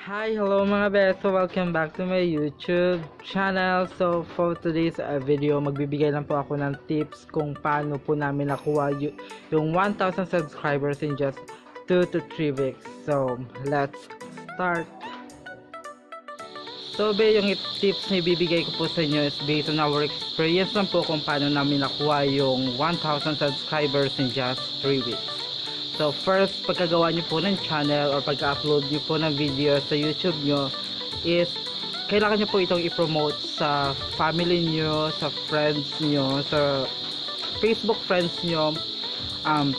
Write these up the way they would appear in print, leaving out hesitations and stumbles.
Hi, hello mga beso, welcome back to my YouTube channel. So for today's video, magbibigay lang po ako ng tips kung paano po namin nakuha yung 1,000 subscribers in just 2 to 3 weeks. So let's start. So yung tips na ibibigay ko po sa inyo is based on our experience lang po kung paano namin nakuha yung 1,000 subscribers in just 3 weeks. So first, pagkagawa nyo po ng channel or pagka-upload nyo po ng video sa YouTube nyo is kailangan nyo po itong i-promote sa family nyo, sa friends nyo, sa Facebook friends nyo.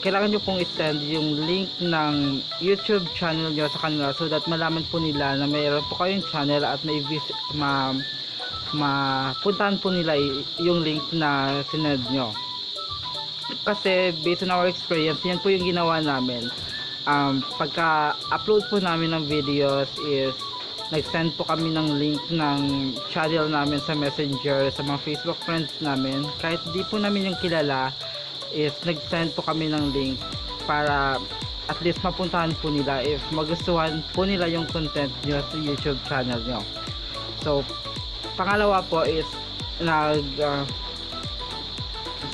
Kailangan nyo pong i-send yung link ng YouTube channel nyo sa kanila so that malaman po nila na mayroon po kayong channel at mapuntahan po nila yung link na sinend nyo. Kasi based on our experience, yan po yung ginawa namin. Pagka-upload po namin ng videos is nag-send po kami ng link ng channel namin sa Messenger, sa mga Facebook friends namin. Kahit di po namin yung kilala, is nag-send po kami ng link para at least mapuntahan po nila if magustuhan po nila yung content nyo sa YouTube channel nyo. So, pangalawa po is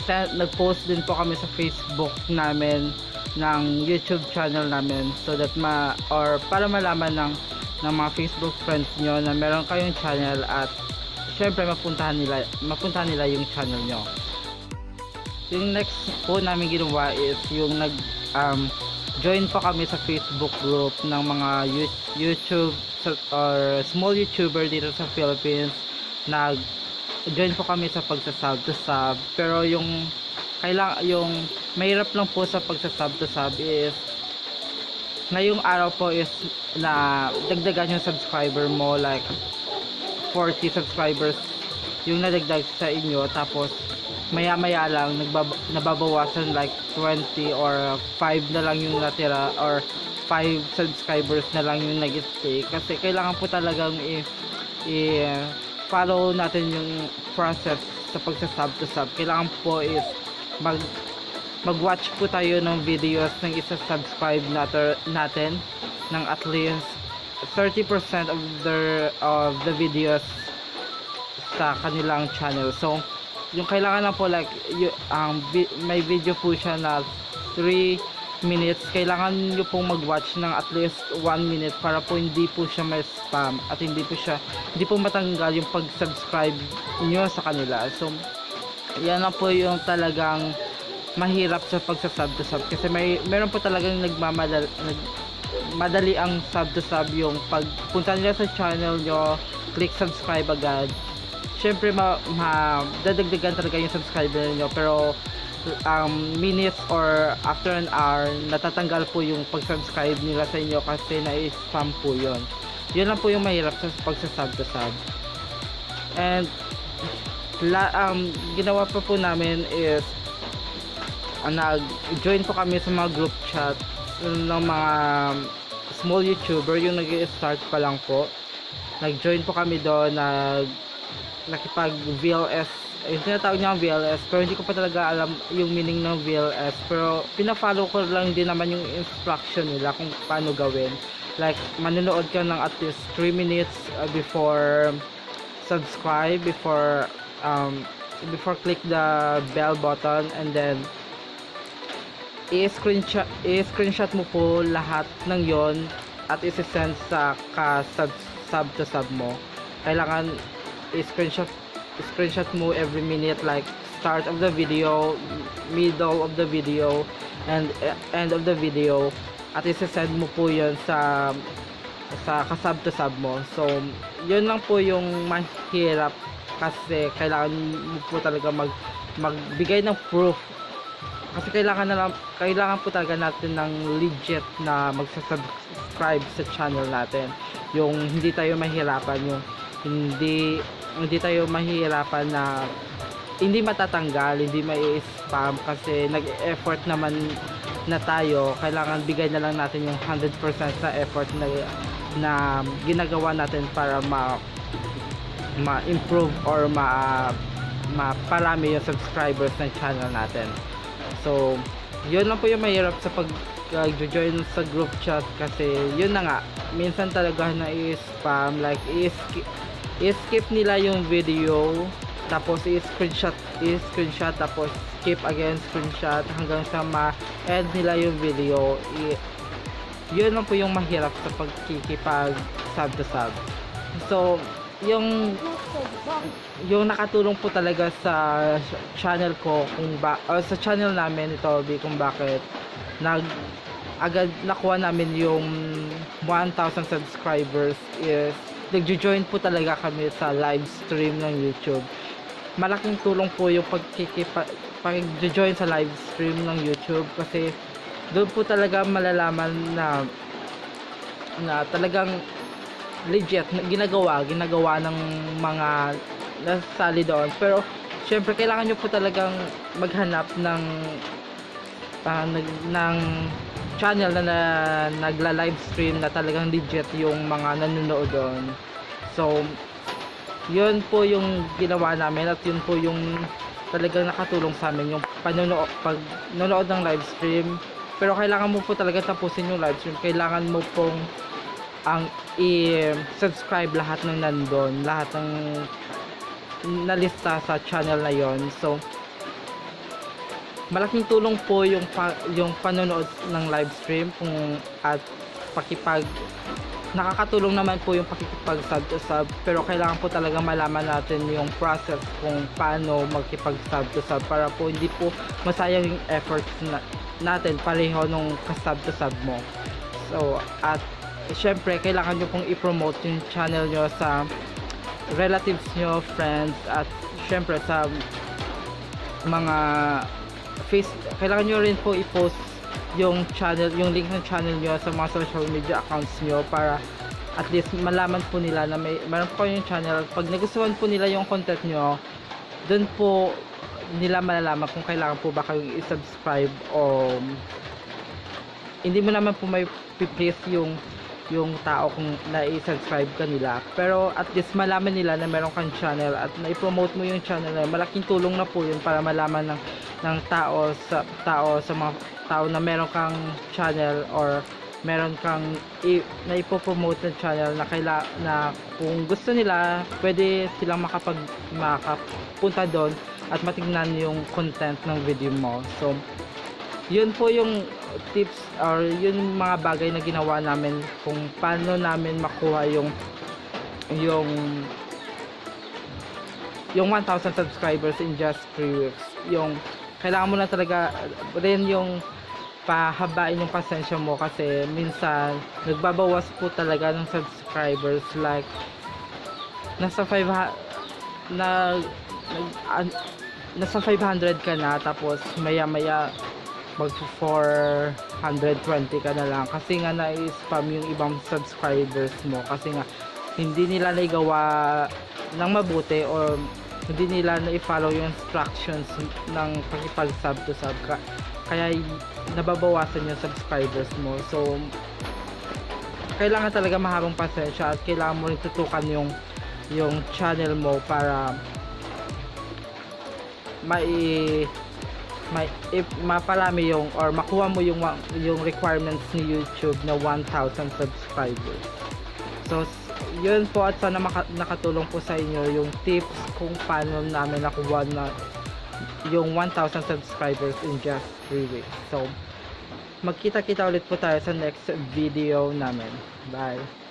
nag-post din po kami sa Facebook namin ng YouTube channel namin so that para malaman ng mga Facebook friends nyo na meron kayong channel at syempre mapuntahan nila yung channel nyo. Yung next po namin ginawa is yung join po kami sa Facebook group ng mga YouTube or small YouTuber dito sa Philippines. Join po kami sa pagsasub to sub, pero yung mahirap lang po sa pagsasub to sub is ngayong araw po is na dagdagan yung subscriber mo, like 40 subscribers yung nadagdag sa inyo, tapos maya lang nababawasan like 20 or 5 na lang yung natira or 5 subscribers na lang yung nag-stay kasi kailangan po talagang follow natin yung process sa pagsasub to sub. Kailangan po is mag-watch po tayo ng videos ng isa-subscribe natin ng at least 30% of the videos sa kanilang channel. So yung kailangan lang po like may video po siya na 3 minutes, kailangan nyo pong mag-watch ng at least 1 minute para po hindi po siya may spam at hindi po matanggal yung pag-subscribe nyo sa kanila. So yan lang po yung talagang mahirap sa pagsasub to sub kasi meron po talagang madali ang sub to sub, yung pagpunta nila sa channel nyo, click subscribe agad. Syempre dadagdagan talaga yung subscriber nyo, pero minutes or after an hour natatanggal po yung pag-subscribe nila sa inyo kasi na-spam po yun lang po yung mahirap sa pagsasub to sub. And ginawa pa po namin is nag-join po kami sa mga group chat ng mga small YouTuber, yung nag-start pa lang po. Nag-join po kami doon, nakipag VLS, yung tinatawag niya VLS, pero hindi ko pa talaga alam yung meaning ng VLS, pero pina-follow ko lang din naman yung instruction nila kung paano gawin. Like manonood ka ng at least 3 minutes before subscribe, before click the bell button, and then i-screenshot mo po lahat ng yon at i-send sa sub to sub mo. Kailangan i-screenshot mo every minute, like start of the video, middle of the video, and end of the video, at i-send mo po yun sa kasub to sub mo. So yun lang po yung mahirap kasi kailangan mo po talaga magbigay ng proof kasi kailangan po talaga natin ng legit na magsasubscribe sa channel natin, yung hindi tayo mahirapan, yung hindi tayo mahihirapan na hindi matatanggal, hindi mai-spam kasi nag-effort naman na tayo. Kailangan bigay na lang natin yung 100% sa effort na ginagawa natin para ma-improve or maparami yung subscribers ng channel natin. So yun lang po yung mahirap sa join sa group chat kasi yun na nga, minsan talaga na i-spam, like i-skip nila yung video, tapos i-screenshot, tapos skip again, screenshot, hanggang sa ma-end nila yung video. Yun lang po yung mahirap sa pagkikipag sub to sub. So yung nakatulong po talaga sa channel ko sa channel namin ito, kung bakit agad nakuha namin yung 1,000 subscribers is nagjo-join po talaga kami sa live stream ng YouTube. Malaking tulong po yung pag-join sa live stream ng YouTube kasi doon po talaga malalaman na talagang legit ginagawa ng mga nasali doon. Pero syempre kailangan nyo po talagang maghanap ng channel na nagla-live stream na talagang legit yung mga nanonood doon. So yun po yung ginawa namin at yun po yung talagang nakatulong sa amin, yung pag-nanood ng live stream. Pero kailangan mo po talaga tapusin yung live stream. Kailangan mo pong i-subscribe lahat ng nandun, lahat ng nalista sa channel na yon. So malaking tulong po yung panonood ng live stream at nakakatulong naman po yung pakikipag sub to sub, pero kailangan po talaga malaman natin yung process kung paano magkipag sub to sub para po hindi po masayang yung efforts natin pareho nung ka-sub to sub mo. So at syempre kailangan nyo pong i-promote yung channel nyo sa relatives nyo, friends, at syempre sa mga kailangan nyo rin po i-post yung link ng channel nyo sa mga social media accounts nyo para at least malaman po nila na meron po yung channel. Pag nagustuhan po nila yung content nyo, dun po nila malalaman kung kailangan po ba kayong i-subscribe o hindi mo naman po may please yung tao kung na-i-subscribe ka nila, pero at least malaman nila na meron kang channel at na-i-promote mo yung channel na malaking tulong na po yun para malaman ng tao sa mga tao na meron kang channel or meron kang na-ipopromote na channel na kung gusto nila pwede silang makapunta doon at matingnan yung content ng video mo. So yun po yung tips or yun mga bagay na ginawa namin kung paano namin makuha yung 1,000 subscribers in just 3 weeks. Yung kailangan mo na talaga rin yung pahabain yung pasensya mo kasi minsan nagbabawas po talaga ng subscribers, like nasa 500 ka na tapos maya mag 420 ka na lang kasi nga na-spam yung ibang subscribers mo kasi nga hindi nila naigawa ng mabuti or hindi nila na-follow yung instructions ng pakipag-sub to sub kaya nababawasan yung subscribers mo. So kailangan talaga mahabang pasensya at kailangan mo rin tutukan yung channel mo para maparami yung or makuha mo yung requirements ni YouTube na 1,000 subscribers. So yun po at sana nakatulong po sa inyo yung tips kung paano namin nakuha na yung 1,000 subscribers in just 3 weeks. So magkita-kita ulit po tayo sa next video namin. Bye!